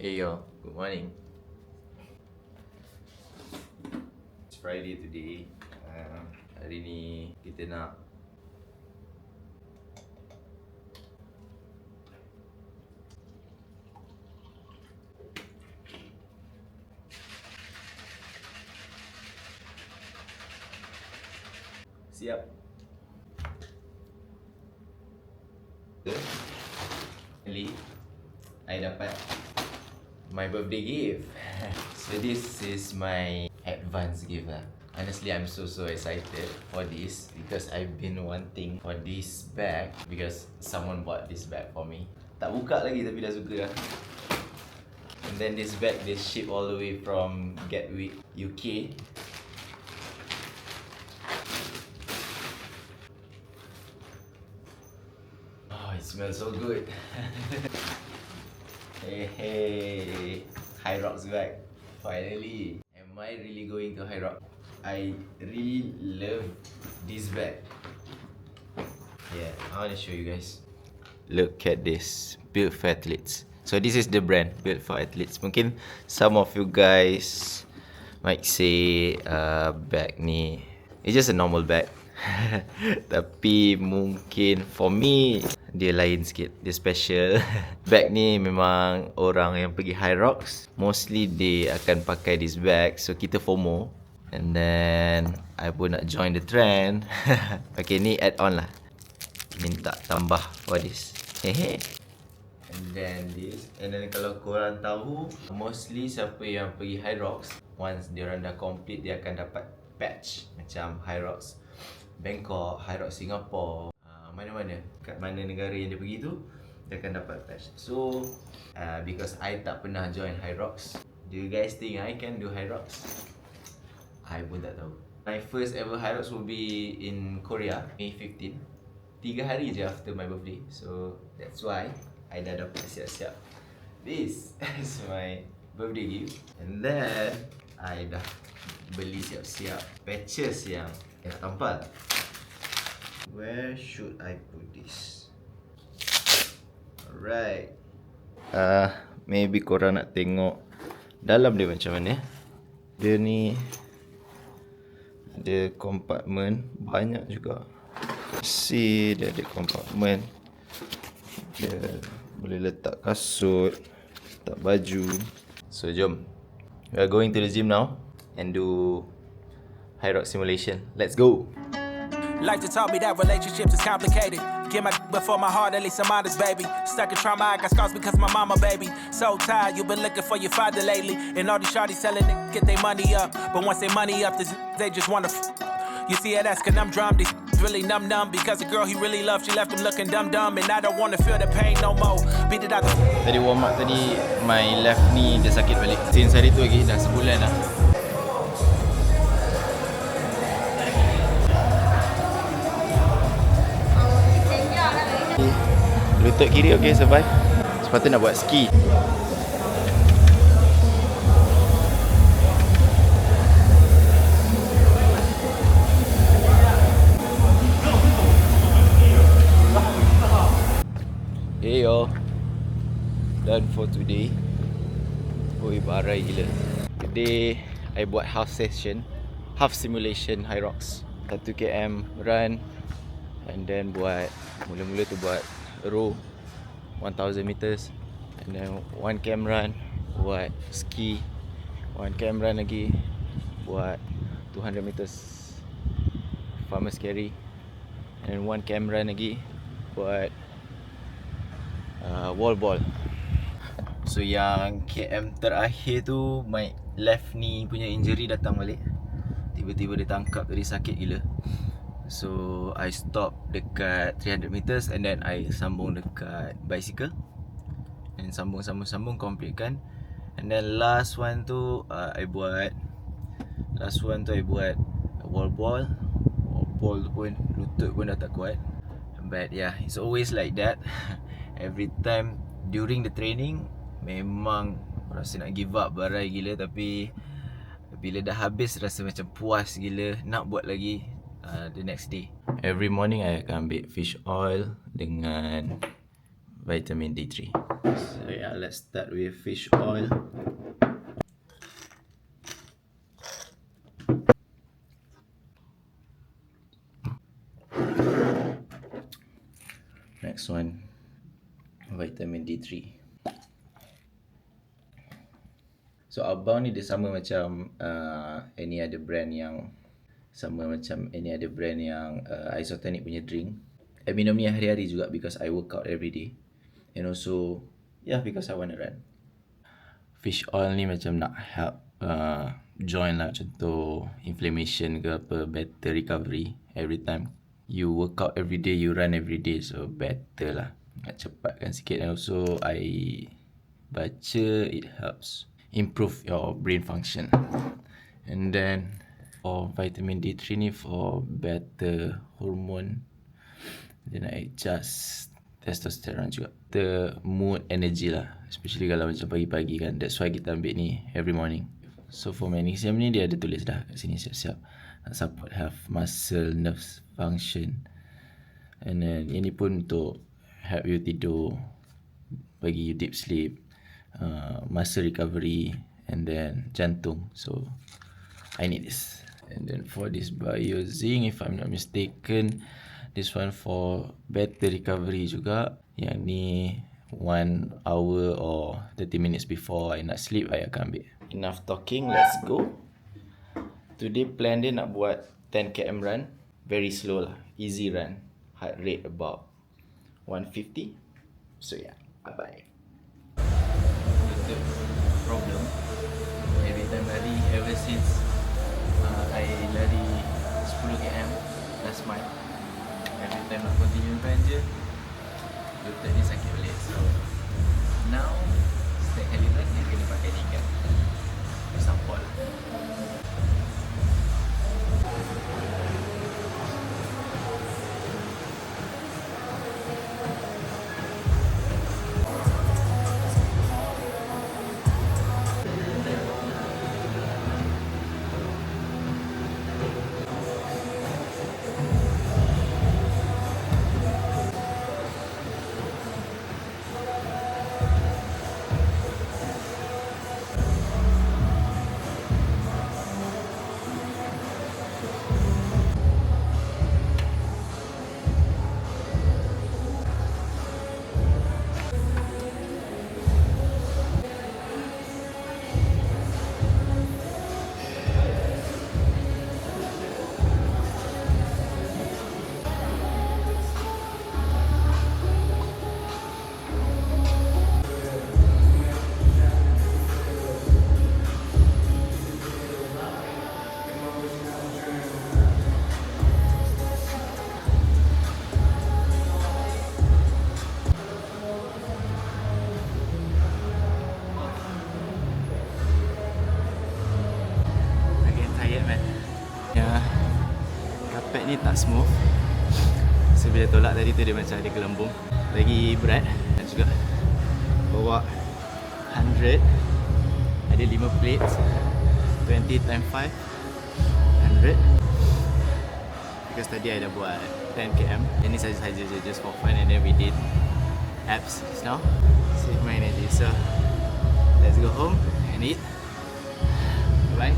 Hey yo, good morning. It's Friday today. Hari ni kita nak siap. Finally, I dapat my birthday gift. So this is my advance gift lah. Honestly, I'm so excited for this because I've been wanting for this bag because someone bought this bag for me. Tak buka lagi tapi dah suka lah. And then this bag they ship all the way from Gatwick, UK. Oh, it smells so good. Hey, Hyrox bag. Finally. Am I really going to Hyrox? I really love this bag. Yeah, I want to show you guys. Look at this. Built for Athletes. So this is the brand, Built for Athletes. Mungkin some of you guys might say bag ni, it's just a normal bag. Tapi mungkin for me dia lain sikit, dia special. Bag ni memang orang yang pergi Hyrox mostly dia akan pakai this bag, so kita FOMO. And then I pun nak join the trend. Okay, ni add on lah, minta tambah for this. Hehe. And then this, and then kalau korang tahu, mostly siapa yang pergi Hyrox, once diorang dah complete, dia akan dapat patch macam Hyrox Bangkok, Hyrox Singapore, mana-mana, kat mana negara yang dia pergi tu, dia akan dapat patch. So, because I tak pernah join Hyrox, do you guys think I can do Hyrox? I pun tak tahu. My first ever Hyrox will be in Korea, May 15. 3 hari je after my birthday. So, that's why I dah dapat siap-siap. This is my birthday gift. And then, I dah beli siap-siap patches yang nak tampal. Where should I put this? Alright. Maybe korang nak tengok dalam dia macam mana. Dia ni ada compartment banyak juga. See, dia ada compartment. Dia boleh letak kasut, letak baju. So jom, we are going to the gym now and do Hyrox simulation. Let's go. Like to taught me that relationships is complicated. Get my before my heart, at least I'm honest, baby. Stuck in trauma, I got scars because my mama, baby. So tired, you been looking for your father lately. And all these shawties telling get their money up. But once they money up, they just wanna You see it as conundrum, these really numb because the girl he really loved, she left him looking dumb. And I don't wanna feel the pain no more. Beat it out the... Tadi warm up tadi, my left knee dia sakit balik. Since hari tu lagi, dah sebulan lah. Lutut kiri okey, survive. Sepatutnya nak buat ski. Hey yo, done for today. Oi, barai gila. Today I buat half session, half simulation Hyrox. 1 km run, and then buat mula-mula tu buat row 1000 meters, and then 1 km run buat ski, 1 km run lagi buat 200 meters farmers carry, and 1 km run lagi buat wall ball. So yang km terakhir tu, my left knee punya injury datang balik. Tiba-tiba dia tangkap tadi, sakit gila. So I stop dekat 300 meters and then I sambung dekat bicycle. And sambung complete kan. And then last one tu I buat wall ball. Wall ball tu pun lutut pun dah tak kuat. But yeah, it's always like that. Every time during the training memang rasa nak give up barai gila, tapi bila dah habis rasa macam puas gila, nak buat lagi. The next day, every morning I akan ambil fish oil dengan vitamin D3. So yeah, let's start with fish oil. Next one, vitamin D3. So Abang ni dia sama macam any other brand yang isotonic punya drink. I minum ni hari-hari juga because I work out every day. And also, yeah, because I want to run. Fish oil ni macam nak help joint lah, contoh inflammation ke apa, better recovery every time. You work out every day, you run every day, so better lah. Nak cepatkan sikit. And also, I baca it helps improve your brain function. And then for vitamin D3 ni for better hormone, then I adjust testosterone juga, the mood, energy lah, especially kalau macam pagi-pagi kan. That's why kita ambil ni every morning. So for magnesium ni dia ada tulis dah kat sini siap-siap nak support health, muscle, nerves function. And then ini pun untuk help you tidur, bagi you deep sleep, muscle recovery, and then jantung. So I need this. And then for this BioZing, if I'm not mistaken, this one for better recovery juga. Yang ni 1 hour or 30 minutes before I nak sleep, I akan ambil. Enough talking, let's go. Today plan dia nak buat 10 km run. Very slow lah, easy run. Heart rate about 150. So yeah, bye-bye. The problem, every time lari, ever since I lari 10 km last month, every time nak continue run je, lutut ni sakit balik. So now setiap kali run dia kena pakai knee support lah. Karpet ni tak smooth. So bila tolak tadi tu dia macam ada gelembung. Lagi berat. Dan juga bawa 100, ada 5 plates, 20 times 5, 100. Because tadi I dah buat 10 km. Ini saja-saja je, just for fun. And then we did abs just now. Save my energy. So let's go home and eat. Bye.